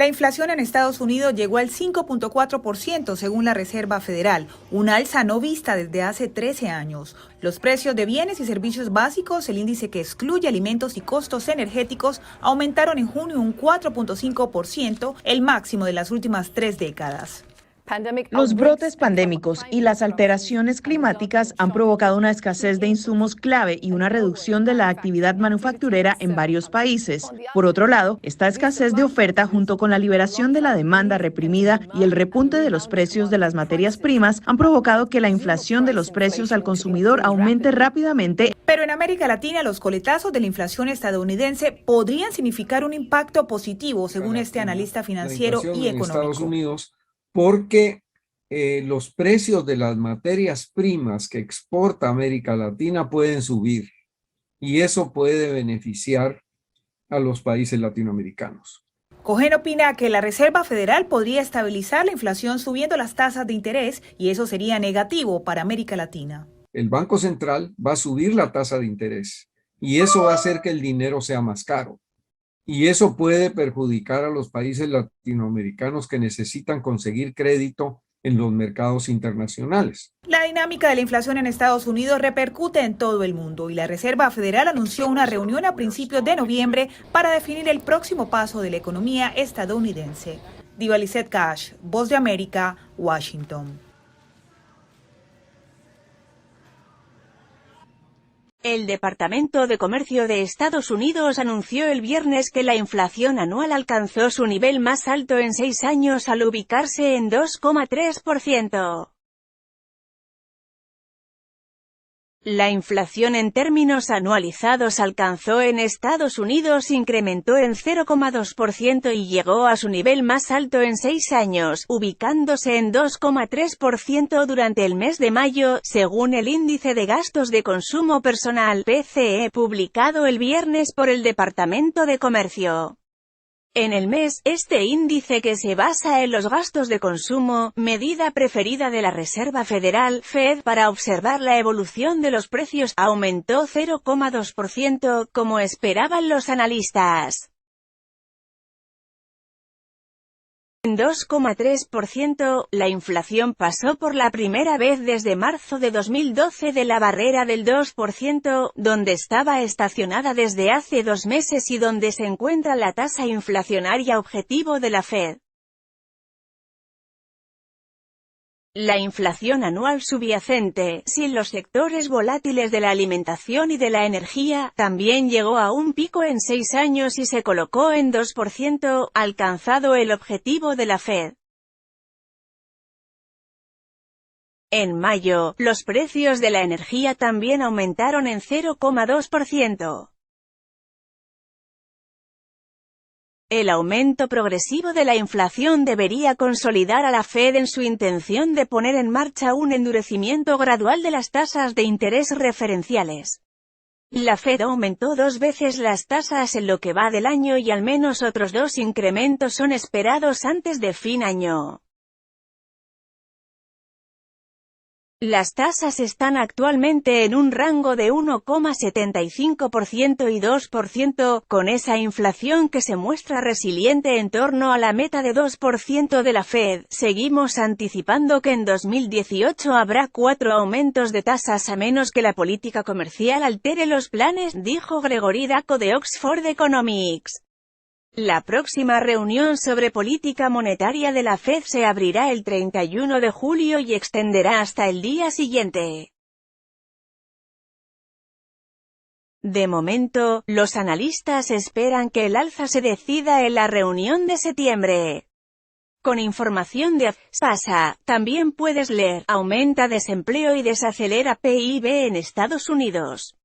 La inflación en Estados Unidos llegó al 5.4% según la Reserva Federal, una alza no vista desde hace 13 años. Los precios de bienes y servicios básicos, el índice que excluye alimentos y costos energéticos, aumentaron en junio un 4.5%, el máximo de las últimas 3 décadas. Los brotes pandémicos y las alteraciones climáticas han provocado una escasez de insumos clave y una reducción de la actividad manufacturera en varios países. Por otro lado, esta escasez de oferta junto con la liberación de la demanda reprimida y el repunte de los precios de las materias primas han provocado que la inflación de los precios al consumidor aumente rápidamente. Pero en América Latina, los coletazos de la inflación estadounidense podrían significar un impacto positivo, según este analista financiero y económico. Estados Unidos, porque los precios de las materias primas que exporta América Latina pueden subir y eso puede beneficiar a los países latinoamericanos. Cohen opina que la Reserva Federal podría estabilizar la inflación subiendo las tasas de interés y eso sería negativo para América Latina. El Banco Central va a subir la tasa de interés y eso va a hacer que el dinero sea más caro. Y eso puede perjudicar a los países latinoamericanos que necesitan conseguir crédito en los mercados internacionales. La dinámica de la inflación en Estados Unidos repercute en todo el mundo y la Reserva Federal anunció una reunión a principios de noviembre para definir el próximo paso de la economía estadounidense. Diva Lizette Cash, Voz de América, Washington. El Departamento de Comercio de Estados Unidos anunció el viernes que la inflación anual alcanzó su nivel más alto en 6 años al ubicarse en 2,3%. La inflación en términos anualizados alcanzó en Estados Unidos incrementó en 0,2% y llegó a su nivel más alto en 6 años, ubicándose en 2,3% durante el mes de mayo, según el Índice de Gastos de Consumo Personal (PCE) publicado el viernes por el Departamento de Comercio. En el mes, este índice que se basa en los gastos de consumo, medida preferida de la Reserva Federal, Fed, para observar la evolución de los precios, aumentó 0,2%, como esperaban los analistas. En 2,3%, la inflación pasó por la primera vez desde marzo de 2012 de la barrera del 2%, donde estaba estacionada desde hace 2 meses y donde se encuentra la tasa inflacionaria objetivo de la Fed. La inflación anual subyacente, sin los sectores volátiles de la alimentación y de la energía, también llegó a un pico en 6 años y se colocó en 2%, alcanzado el objetivo de la Fed. En mayo, los precios de la energía también aumentaron en 0,2%. El aumento progresivo de la inflación debería consolidar a la Fed en su intención de poner en marcha un endurecimiento gradual de las tasas de interés referenciales. La Fed aumentó 2 veces las tasas en lo que va del año y al menos otros 2 incrementos son esperados antes de fin año. Las tasas están actualmente en un rango de 1,75% y 2%, con esa inflación que se muestra resiliente en torno a la meta de 2% de la Fed. Seguimos anticipando que en 2018 habrá 4 aumentos de tasas a menos que la política comercial altere los planes, dijo Gregory Dacko de Oxford Economics. La próxima reunión sobre política monetaria de la Fed se abrirá el 31 de julio y extenderá hasta el día siguiente. De momento, los analistas esperan que el alza se decida en la reunión de septiembre. Con información de pasa, también puedes leer, aumenta desempleo y desacelera PIB en Estados Unidos.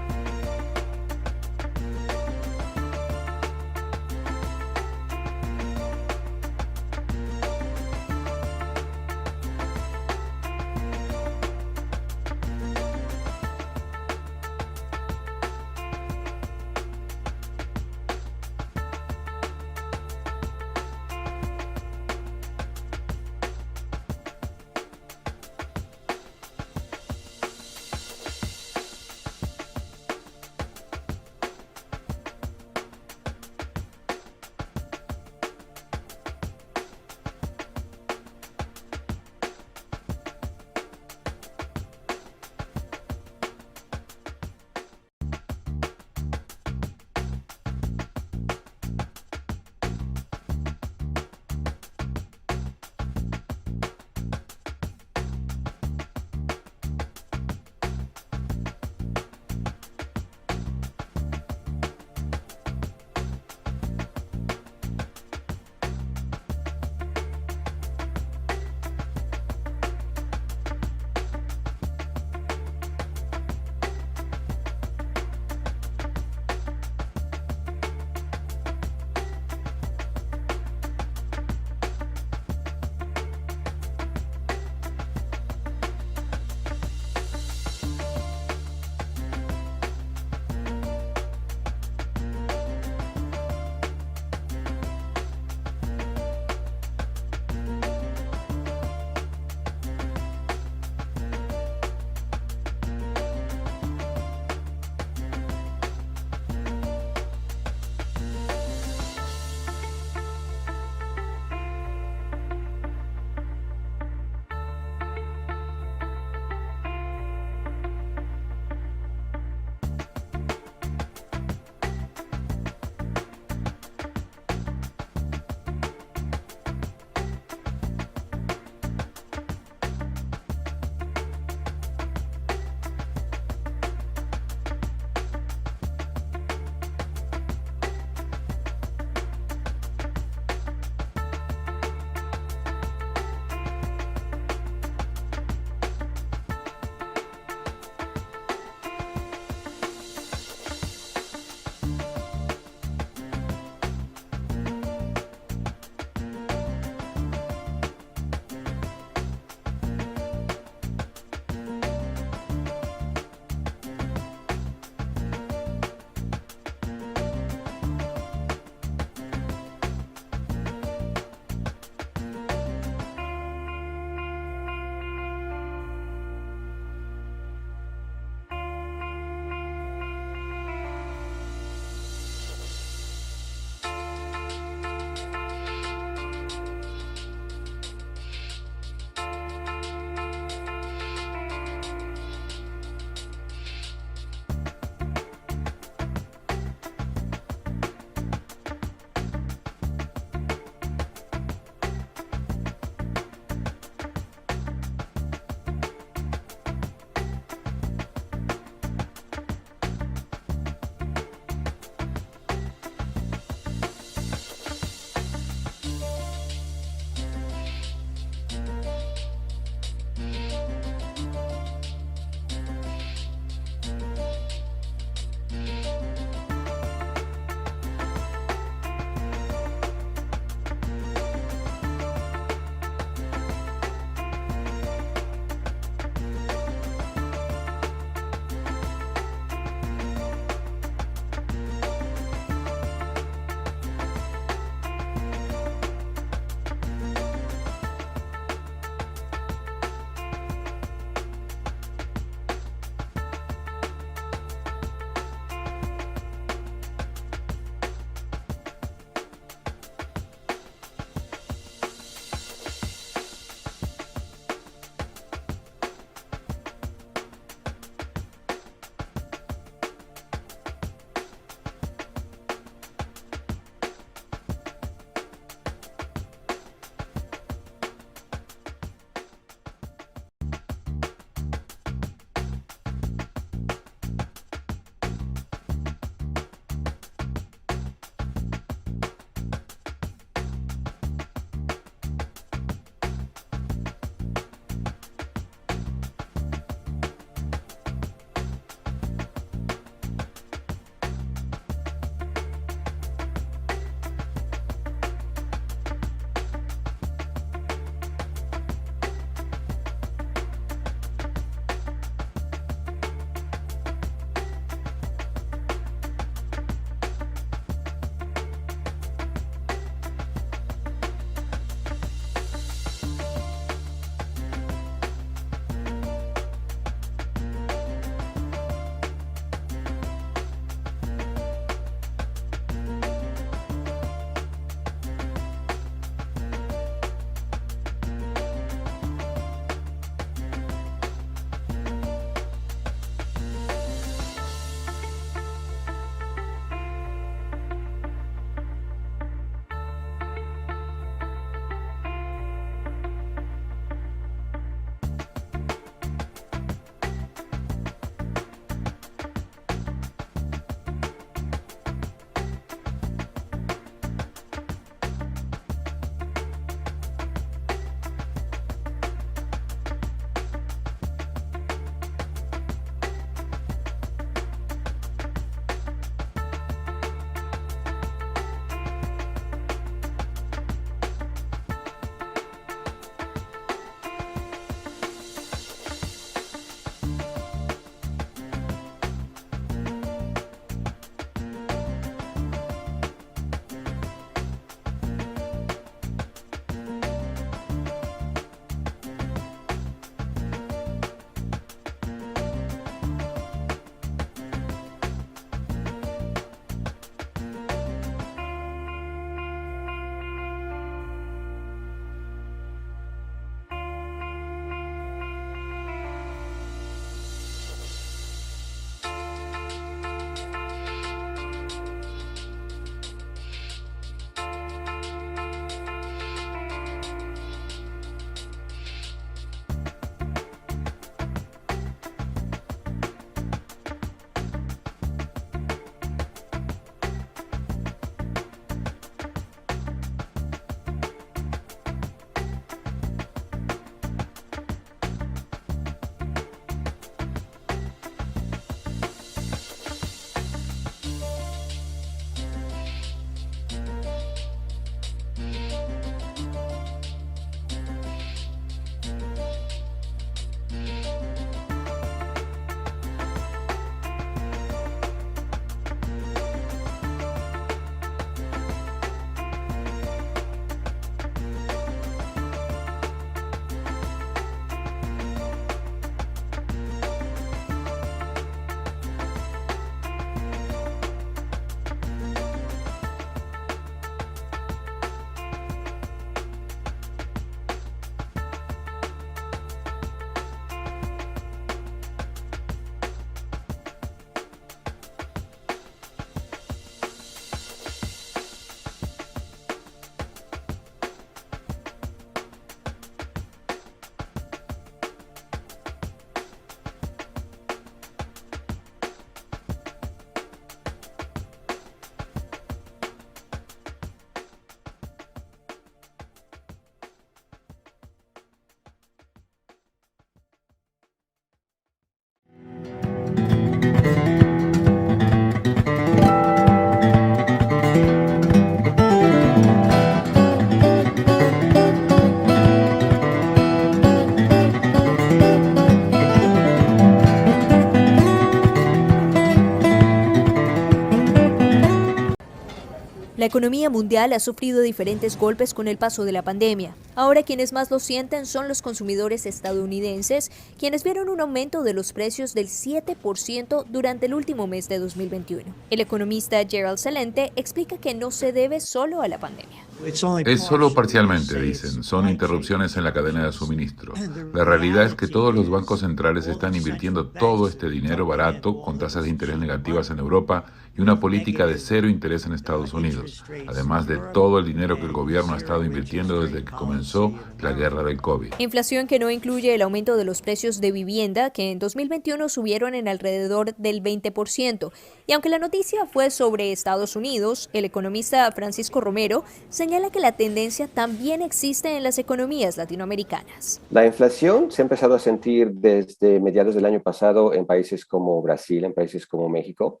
La economía mundial ha sufrido diferentes golpes con el paso de la pandemia. Ahora quienes más lo sienten son los consumidores estadounidenses, quienes vieron un aumento de los precios del 7% durante el último mes de 2021. El economista Gerald Celente explica que no se debe solo a la pandemia. Es solo parcialmente, dicen. Son interrupciones en la cadena de suministro. La realidad es que todos los bancos centrales están invirtiendo todo este dinero barato con tasas de interés negativas en Europa y una política de cero interés en Estados Unidos, además de todo el dinero que el gobierno ha estado invirtiendo desde que comenzó la guerra del COVID. Inflación que no incluye el aumento de los precios de vivienda, que en 2021 subieron en alrededor del 20%. Y aunque la noticia fue sobre Estados Unidos, el economista Francisco Romero señala que la tendencia también existe en las economías latinoamericanas. La inflación se ha empezado a sentir desde mediados del año pasado en países como Brasil, en países como México,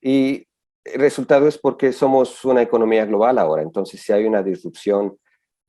y el resultado es porque somos una economía global ahora. Entonces, si hay una disrupción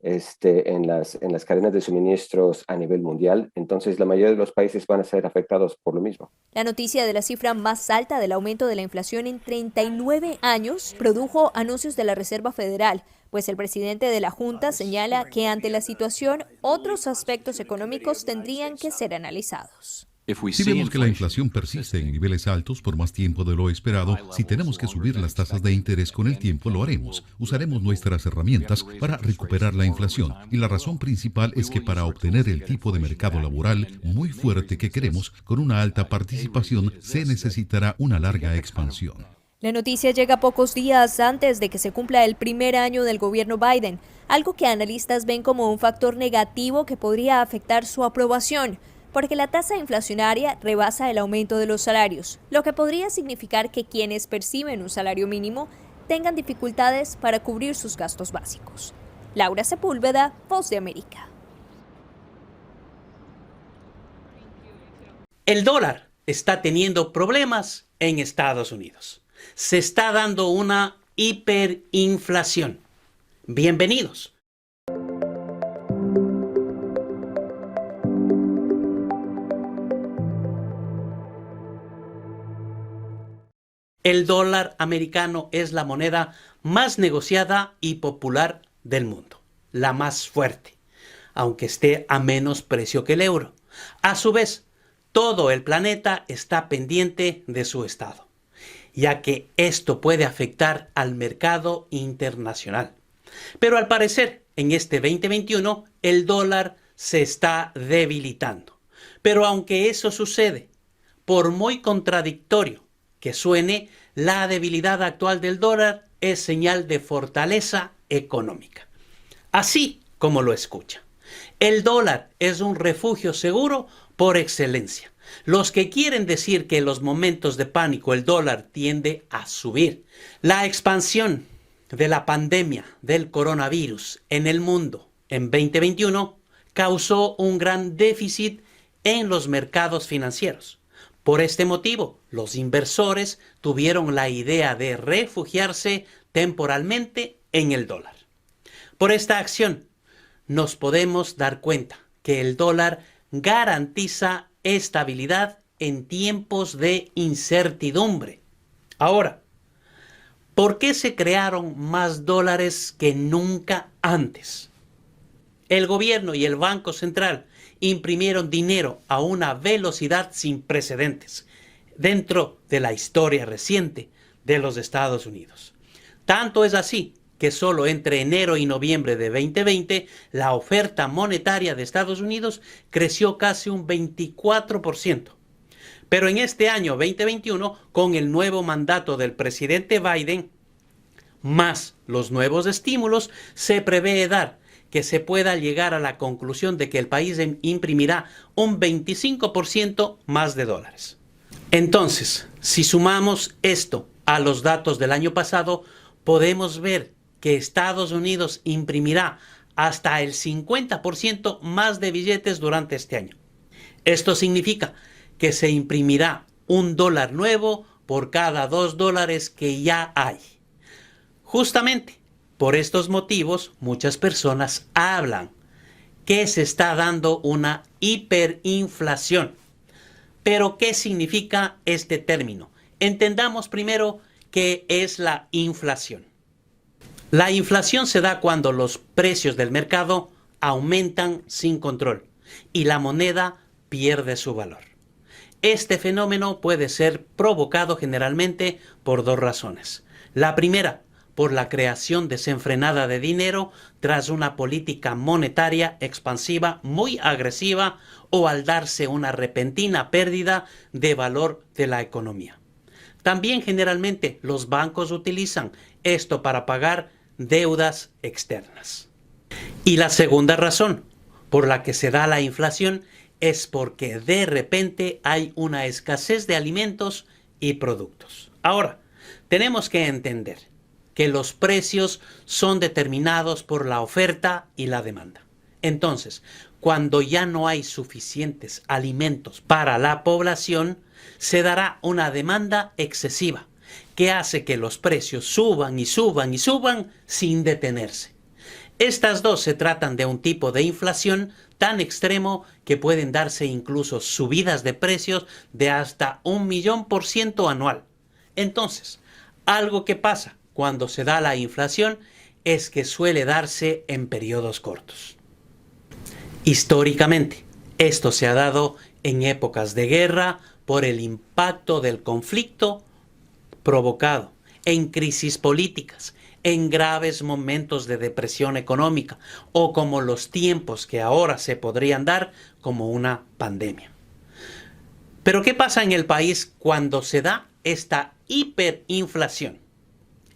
en las cadenas de suministros a nivel mundial, entonces la mayoría de los países van a ser afectados por lo mismo. La noticia de la cifra más alta del aumento de la inflación en 39 años produjo anuncios de la Reserva Federal, pues el presidente de la Junta señala que ante la situación otros aspectos económicos tendrían que ser analizados. Si vemos que la inflación persiste en niveles altos por más tiempo de lo esperado, si tenemos que subir las tasas de interés con el tiempo, lo haremos. Usaremos nuestras herramientas para recuperar la inflación. Y la razón principal es que para obtener el tipo de mercado laboral muy fuerte que queremos, con una alta participación, se necesitará una larga expansión. La noticia llega pocos días antes de que se cumpla el primer año del gobierno Biden, algo que analistas ven como un factor negativo que podría afectar su aprobación, porque la tasa inflacionaria rebasa el aumento de los salarios, lo que podría significar que quienes perciben un salario mínimo tengan dificultades para cubrir sus gastos básicos. Laura Sepúlveda, Voz de América. El dólar está teniendo problemas en Estados Unidos. Se está dando una hiperinflación. Bienvenidos. El dólar americano es la moneda más negociada y popular del mundo, la más fuerte, aunque esté a menos precio que el euro. A su vez, todo el planeta está pendiente de su estado, ya que esto puede afectar al mercado internacional. Pero al parecer, en este 2021, el dólar se está debilitando. Pero aunque eso sucede, por muy contradictorio que suene, la debilidad actual del dólar es señal de fortaleza económica. Así como lo escucha. El dólar es un refugio seguro por excelencia. Los que quieren decir que en los momentos de pánico el dólar tiende a subir. La expansión de la pandemia del coronavirus en el mundo en 2021 causó un gran déficit en los mercados financieros. Por este motivo, los inversores tuvieron la idea de refugiarse temporalmente en el dólar. Por esta acción, nos podemos dar cuenta que el dólar garantiza estabilidad en tiempos de incertidumbre. Ahora, ¿por qué se crearon más dólares que nunca antes? El gobierno y el Banco Central imprimieron dinero a una velocidad sin precedentes dentro de la historia reciente de los Estados Unidos. Tanto es así que solo entre enero y noviembre de 2020 la oferta monetaria de Estados Unidos creció casi un 24%. Pero en este año 2021, con el nuevo mandato del presidente Biden, más los nuevos estímulos, se prevé dar que se pueda llegar a la conclusión de que el país imprimirá un 25% más de dólares. Entonces, si sumamos esto a los datos del año pasado, podemos ver que Estados Unidos imprimirá hasta el 50% más de billetes durante este año. Esto significa que se imprimirá $1 nuevo por cada $2 que ya hay. Justamente por estos motivos, muchas personas hablan que se está dando una hiperinflación. Pero, ¿qué significa este término? Entendamos primero qué es la inflación. La inflación se da cuando los precios del mercado aumentan sin control y la moneda pierde su valor. Este fenómeno puede ser provocado generalmente por dos razones. La primera, por la creación desenfrenada de dinero tras una política monetaria expansiva muy agresiva o al darse una repentina pérdida de valor de la economía. También generalmente los bancos utilizan esto para pagar deudas externas. Y la segunda razón por la que se da la inflación es porque de repente hay una escasez de alimentos y productos. Ahora, tenemos que entender que los precios son determinados por la oferta y la demanda. Entonces, cuando ya no hay suficientes alimentos para la población, se dará una demanda excesiva que hace que los precios suban y suban y suban sin detenerse. Estas dos se tratan de un tipo de inflación tan extremo que pueden darse incluso subidas de precios de hasta 1.000.000% anual. Entonces, algo que pasa cuando se da la inflación es que suele darse en periodos cortos. Históricamente, esto se ha dado en épocas de guerra por el impacto del conflicto provocado, en crisis políticas, en graves momentos de depresión económica o como los tiempos que ahora se podrían dar como una pandemia. Pero ¿qué pasa en el país cuando se da esta hiperinflación?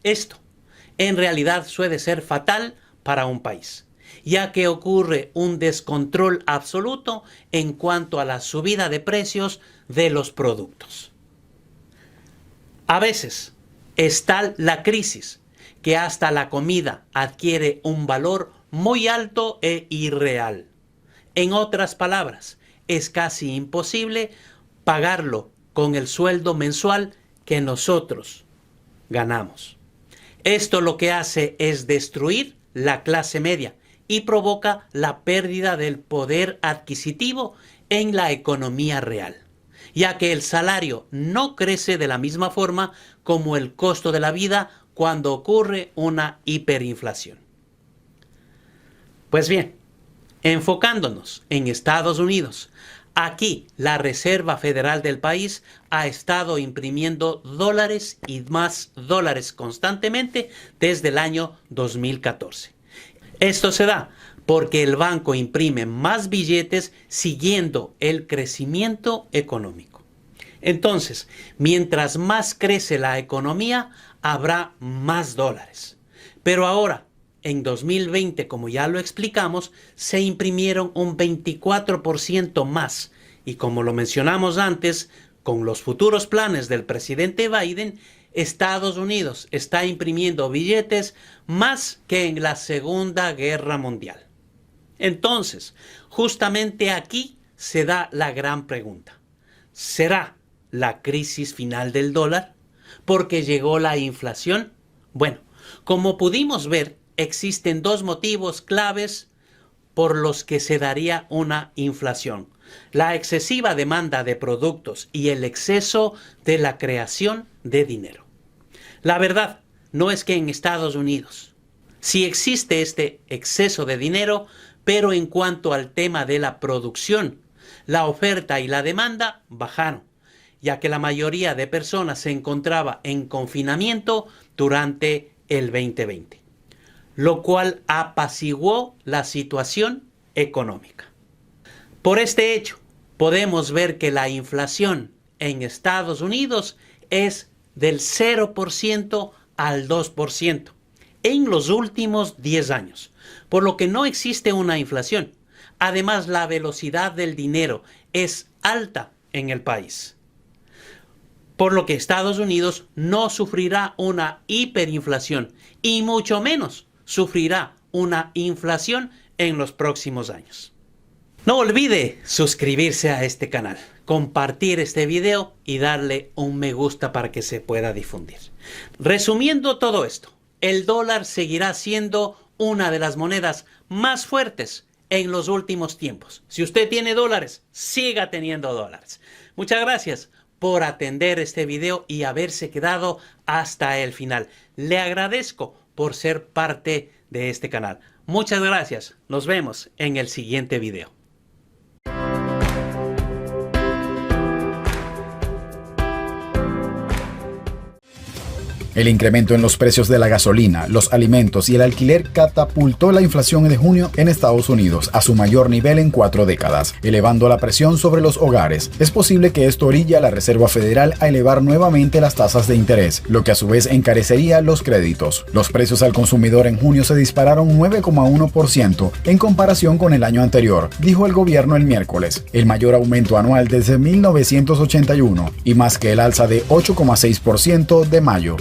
Esto en realidad suele ser fatal para un país, ya que ocurre un descontrol absoluto en cuanto a la subida de precios de los productos. A veces es tal la crisis que hasta la comida adquiere un valor muy alto e irreal. En otras palabras, es casi imposible pagarlo con el sueldo mensual que nosotros ganamos. Esto lo que hace es destruir la clase media y provoca la pérdida del poder adquisitivo en la economía real, ya que el salario no crece de la misma forma como el costo de la vida cuando ocurre una hiperinflación. Pues bien, enfocándonos en Estados Unidos, aquí la Reserva Federal del país ha estado imprimiendo dólares y más dólares constantemente desde el año 2014. Esto se da porque el banco imprime más billetes siguiendo el crecimiento económico. Entonces, mientras más crece la economía, habrá más dólares. Pero ahora, en 2020, como ya lo explicamos, se imprimieron un 24% más. Y como lo mencionamos antes, con los futuros planes del presidente Biden, Estados Unidos está imprimiendo billetes más que en la Segunda Guerra Mundial. Entonces, justamente aquí se da la gran pregunta. ¿Será la crisis final del dólar porque llegó la inflación? Bueno, como pudimos ver, existen dos motivos claves por los que se daría una inflación: la excesiva demanda de productos y el exceso de la creación de dinero. La verdad no es que en Estados Unidos sí existe este exceso de dinero, pero en cuanto al tema de la producción, la oferta y la demanda bajaron, ya que la mayoría de personas se encontraba en confinamiento durante el 2020, lo cual apaciguó la situación económica. Por este hecho, podemos ver que la inflación en Estados Unidos es del 0% al 2% en los últimos 10 años, por lo que no existe una inflación. Además, la velocidad del dinero es alta en el país, por lo que Estados Unidos no sufrirá una hiperinflación y mucho menos sufrirá una inflación en los próximos años. No olvide suscribirse a este canal, compartir este video y darle un me gusta para que se pueda difundir. Resumiendo todo esto, el dólar seguirá siendo una de las monedas más fuertes en los últimos tiempos. Si usted tiene dólares, siga teniendo dólares. Muchas gracias por atender este video y haberse quedado hasta el final. Le agradezco por ser parte de este canal. Muchas gracias. Nos vemos en el siguiente video. El incremento en los precios de la gasolina, los alimentos y el alquiler catapultó la inflación de junio en Estados Unidos a su mayor nivel en 4 décadas, elevando la presión sobre los hogares. Es posible que esto orille a la Reserva Federal a elevar nuevamente las tasas de interés, lo que a su vez encarecería los créditos. Los precios al consumidor en junio se dispararon 9,1% en comparación con el año anterior, dijo el gobierno el miércoles, el mayor aumento anual desde 1981 y más que el alza de 8,6% de mayo.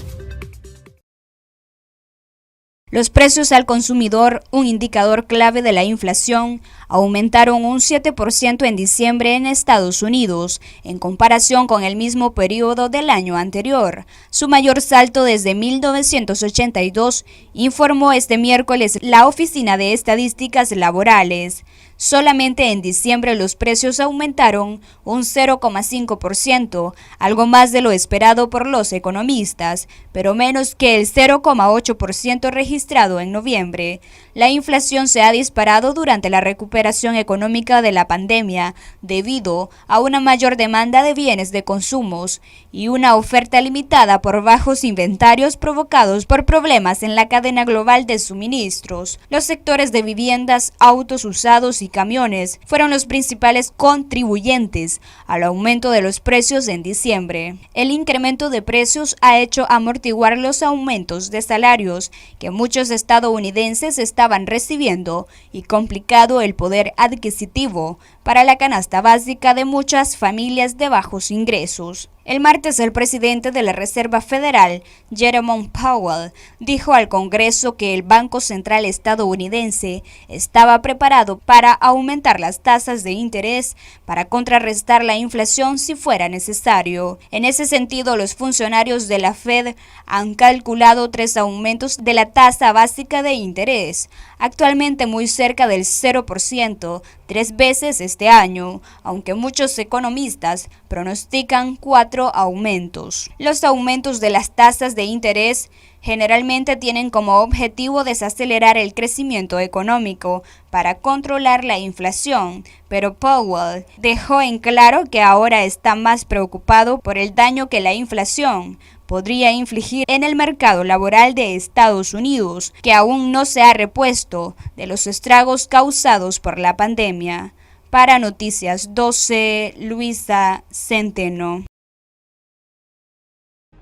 Los precios al consumidor, un indicador clave de la inflación, aumentaron un 7% en diciembre en Estados Unidos, en comparación con el mismo periodo del año anterior, su mayor salto desde 1982, informó este miércoles la Oficina de Estadísticas Laborales. Solamente en diciembre los precios aumentaron un 0,5%, algo más de lo esperado por los economistas, pero menos que el 0,8% registrado en noviembre. La inflación se ha disparado durante la recuperación económica de la pandemia debido a una mayor demanda de bienes de consumos y una oferta limitada por bajos inventarios provocados por problemas en la cadena global de suministros. Los sectores de viviendas, autos usados y camiones fueron los principales contribuyentes al aumento de los precios en diciembre. El incremento de precios ha hecho amortiguar los aumentos de salarios que muchos estadounidenses estaban recibiendo y complicado el poder adquisitivo para la canasta básica de muchas familias de bajos ingresos. El martes, el presidente de la Reserva Federal, Jerome Powell, dijo al Congreso que el Banco Central estadounidense estaba preparado para aumentar las tasas de interés para contrarrestar la inflación si fuera necesario. En ese sentido, los funcionarios de la Fed han calculado 3 aumentos de la tasa básica de interés, actualmente muy cerca del 0%, 3 veces este año, aunque muchos economistas pronostican 4 aumentos. Los aumentos de las tasas de interés generalmente tienen como objetivo desacelerar el crecimiento económico para controlar la inflación, pero Powell dejó en claro que ahora está más preocupado por el daño que la inflación podría infligir en el mercado laboral de Estados Unidos, que aún no se ha repuesto de los estragos causados por la pandemia. Para Noticias 12, Luisa Centeno.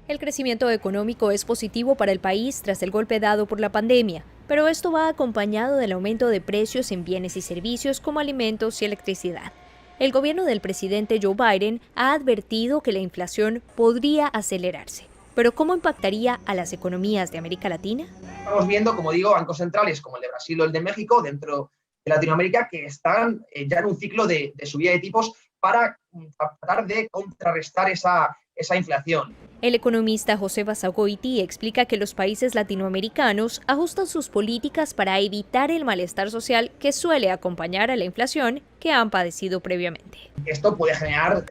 El crecimiento económico es positivo para el país tras el golpe dado por la pandemia, pero esto va acompañado del aumento de precios en bienes y servicios como alimentos y electricidad. El gobierno del presidente Joe Biden ha advertido que la inflación podría acelerarse. ¿Pero cómo impactaría a las economías de América Latina? Estamos viendo, como digo, bancos centrales como el de Brasil o el de México dentro de Latinoamérica que están ya en un ciclo de subida de tipos para tratar de contrarrestar esa inflación. El economista José Basagoiti explica que los países latinoamericanos ajustan sus políticas para evitar el malestar social que suele acompañar a la inflación que han padecido previamente. Esto puede generar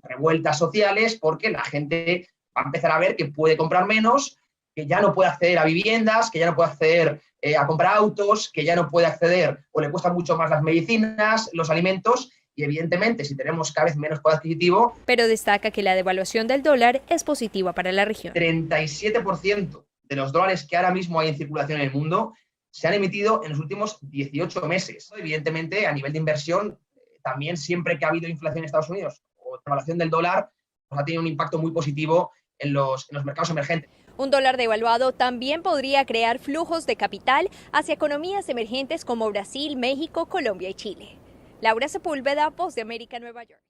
revueltas sociales porque la gente va a empezar a ver que puede comprar menos, que ya no puede acceder a viviendas, que ya no puede acceder a comprar autos, que ya no puede acceder o le cuestan mucho más las medicinas, los alimentos. Y evidentemente, si tenemos cada vez menos poder adquisitivo... Pero destaca que la devaluación del dólar es positiva para la región. 37% de los dólares que ahora mismo hay en circulación en el mundo se han emitido en los últimos 18 meses. Evidentemente, a nivel de inversión, también siempre que ha habido inflación en Estados Unidos o devaluación del dólar, pues ha tenido un impacto muy positivo en los mercados emergentes. Un dólar devaluado también podría crear flujos de capital hacia economías emergentes como Brasil, México, Colombia y Chile. Laura Sepúlveda, Voz de América, Nueva York.